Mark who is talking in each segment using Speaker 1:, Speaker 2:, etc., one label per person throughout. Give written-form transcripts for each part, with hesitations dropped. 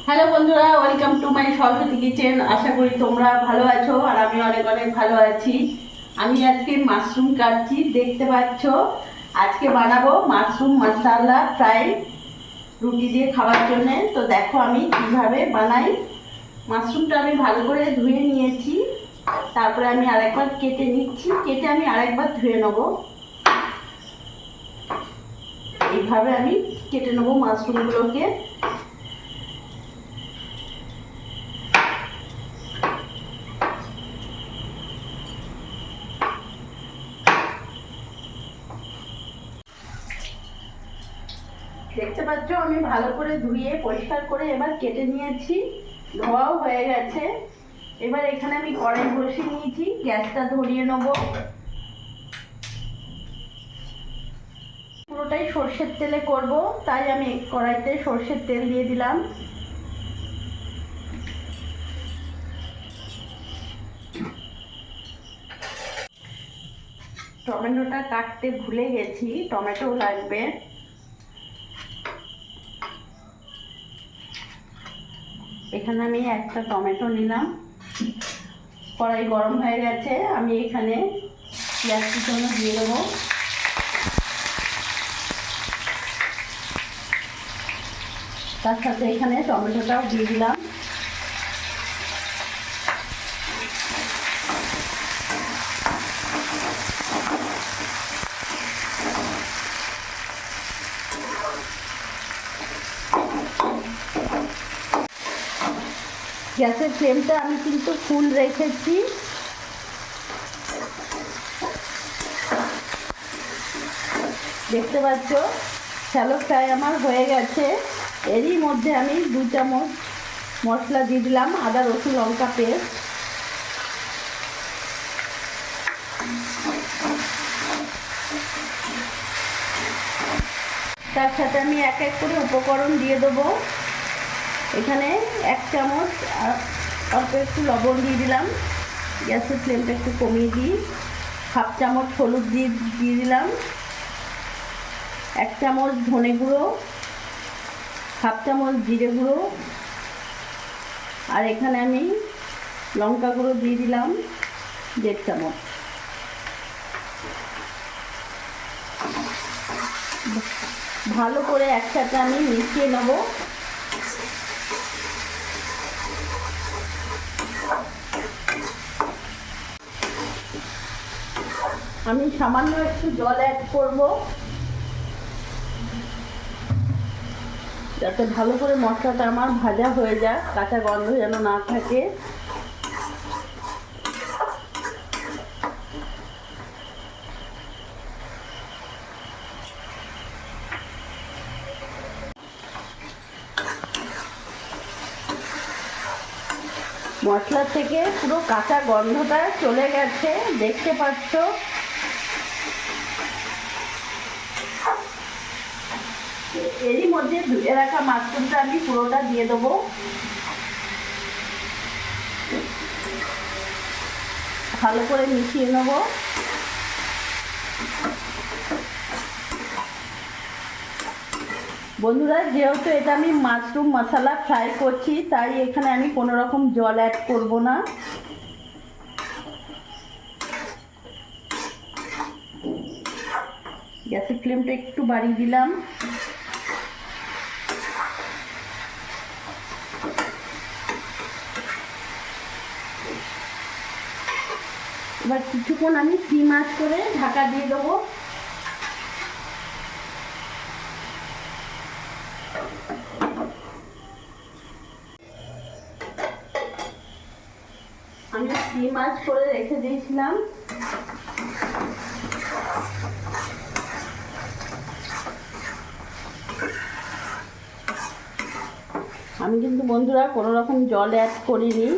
Speaker 1: Hello বন্ধুরা, welcome to my Saraswati kitchen. আশা করি তোমরা ভালো আছো আর আমি অনেক অনেক ভালো আছি। আমি আজকে মাশরুম কাটছি, দেখতে পাচ্ছ। আজকে বানাবো মাশরুম মশলা ফ্রাই রুটি দিয়ে খাওয়ার জন্য। তো দেখো আমি কিভাবে বানাই। মাশরুমটা আমি ভালো করে ধুয়ে নিয়েছি, তারপরে আমি আরেকবার কেটে নিচ্ছি, কেটে আমি আরেকবার ধুয়ে নেবো। এইভাবে আমি কেটে নেবো মাশরুমগুলোকে। দেখতে পাচ্ছ আমি ভালো করে ধুয়ে পরিষ্কার করে এবার কেটে নিয়েছি, ধোয়াও হয়ে গেছে। এবার এখানে আমি কড়াই বসিয়ে নিয়েছি, গ্যাসটা ধরিয়ে নেব। পুরোটাই সর্ষের তেলে করব, তাই আমি কড়াইতে সর্ষের তেল দিয়ে দিলাম। টমেটোটা কাটতে ভুলে গেছি, টমেটো লাগবে। এখানে আমি একটা টমেটো নিলাম। কড়াই গরম হয়ে গেছে, আমি এখানে পেঁয়াজ কুচনো দিয়ে দেবো। তার সাথে এখানে টমেটোটাও দিয়ে দিলাম। গ্যাসের ফ্লেমটা আমি কিন্তু ফুল রেখেছি। দেখতে পাচ্ছ শ্যালো ফ্রাই আমার হয়ে গেছে। এরই মধ্যে আমি 2 চামচ মশলা দিয়ে দিলাম, আদা রসুন লঙ্কা পেস্ট। তার সাথে আমি এক এক করে উপকরণ দিয়ে দেবো। এখানে 1 চামচ অল্প একটু লবণ দিয়ে দিলাম, গ্যাসের ফ্লেমটা একটু কমিয়ে দিই। 1/2 চামচ হলুদ দিয়ে দিলাম, 1 চামচ ধনে গুঁড়ো, 1/2 চামচ জিরে গুঁড়ো, আর এখানে আমি লঙ্কা গুঁড়ো দিয়ে দিলাম 1.5 চামচ। ভালো করে একসাথে আমি মিশিয়ে নেব। আমি সামান্য একটু জল অ্যাড করব, যাতে ভালো করে মশলাটা আমার ভাজা হয়ে যায়, কাঁচা গন্ধ যেন না থাকে। মশলা থেকে পুরো কাঁচা গন্ধটা চলে গেছে, দেখতে পাচ্ছ। এরই মধ্যে ধুয়ে রাখা মাশরুমটা আমি পুরোটা দিয়ে দেবো। ভালো করে মিশিয়ে নেব। বন্ধুরা, যেহেতু এটা আমি মাশরুম মশলা ফ্রাই করছি, তাই এখানে আমি কোনো রকম জল অ্যাড করব না। গ্যাসের ফ্লেমটা একটু বাড়িয়ে দিলাম। এবার কিছুক্ষণ আমি সিম আঁচ করে ঢাকা দিয়ে দেবো। আমি সিম আঁচ করে রেখে দিয়েছিলাম। আমি কিন্তু বন্ধুরা কোনো রকম জল অ্যাড করিনি,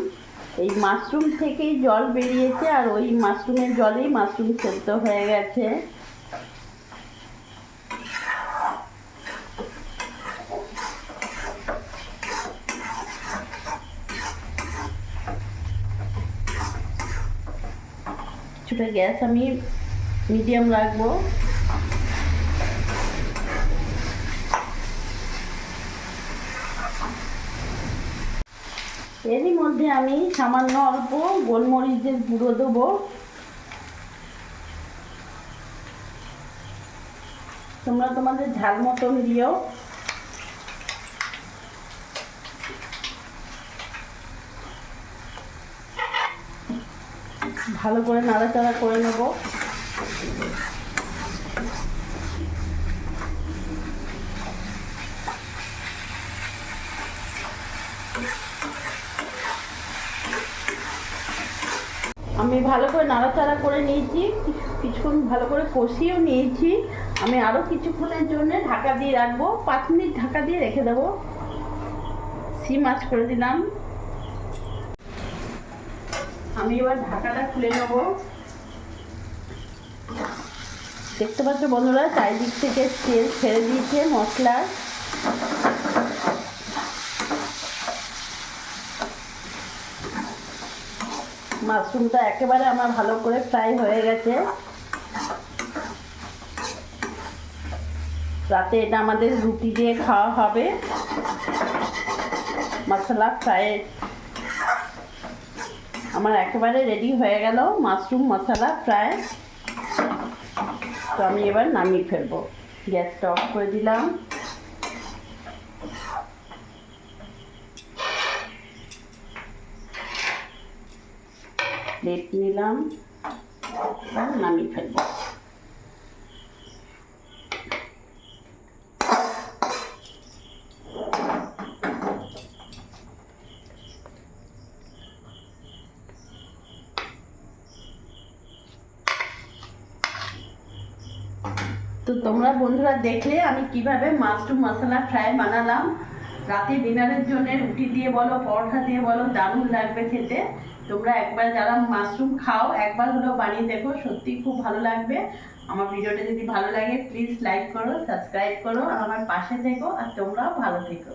Speaker 1: এই মাশরুম থেকেই জল বেরিয়েছে, আর ওই মাশরুমের জলেই মাশরুম সেদ্ধ হয়ে গেছে। কিছুটা গ্যাস আমি মিডিয়াম রাখবো। এরই মধ্যে আমি সামান্য অল্প গোলমরিচের গুঁড়ো দেবো। তোমরা তোমাদের ঝাল মতন দিও। ভালো করে নাড়াচাড়া করে নেব। আমি ভালো করে নাড়াচাড়া করে নিয়েছি, কিছুক্ষণ ভালো করে কষিয়েও নিয়েছি। আমি আরও কিছুক্ষণের জন্য ঢাকা দিয়ে রাখবো, 5 মিনিট ঢাকা দিয়ে রেখে দেবো। সিম আঁচ করে দিলাম। আমি এবার ঢাকাটা খুলে নেব। দেখতে পাচ্ছ বন্ধুরা, চারিদিক থেকে তেল ছেড়ে দিয়েছে মশলার। মাশরুমটা একেবারে আমার ভালো করে ফ্রাই হয়ে গেছে। রাতে এটা আমাদের রুটি দিয়ে খাওয়া হবে। মশলা ফ্রাই আমার একেবারে রেডি হয়ে গেল, মাশরুম মশলা ফ্রাই। তো আমি এবার নামিয়ে ফেলবো। গ্যাসটা অফ করে দিলাম। প্লেট নিলাম, নামিয়ে ফেলবো। তো তোমরা বন্ধুরা দেখলে আমি কিভাবে মাশরুম মশলা ফ্রাই বানালাম। রাতে ডিনারের জন্য রুটি দিয়ে বলো, পরোটা দিয়ে বলো, দারুণ লাগবে খেতে। তোমরা একবার যারা মাশরুম খাও একবার হলেও বানিয়ে দেখো, সত্যি খুব ভালো লাগবে। আমার ভিডিওটা যদি ভালো লাগে প্লিজ লাইক করো, সাবস্ক্রাইব করো, আর আমার পাশে থেকো, আর তোমরাও ভালো থেকো।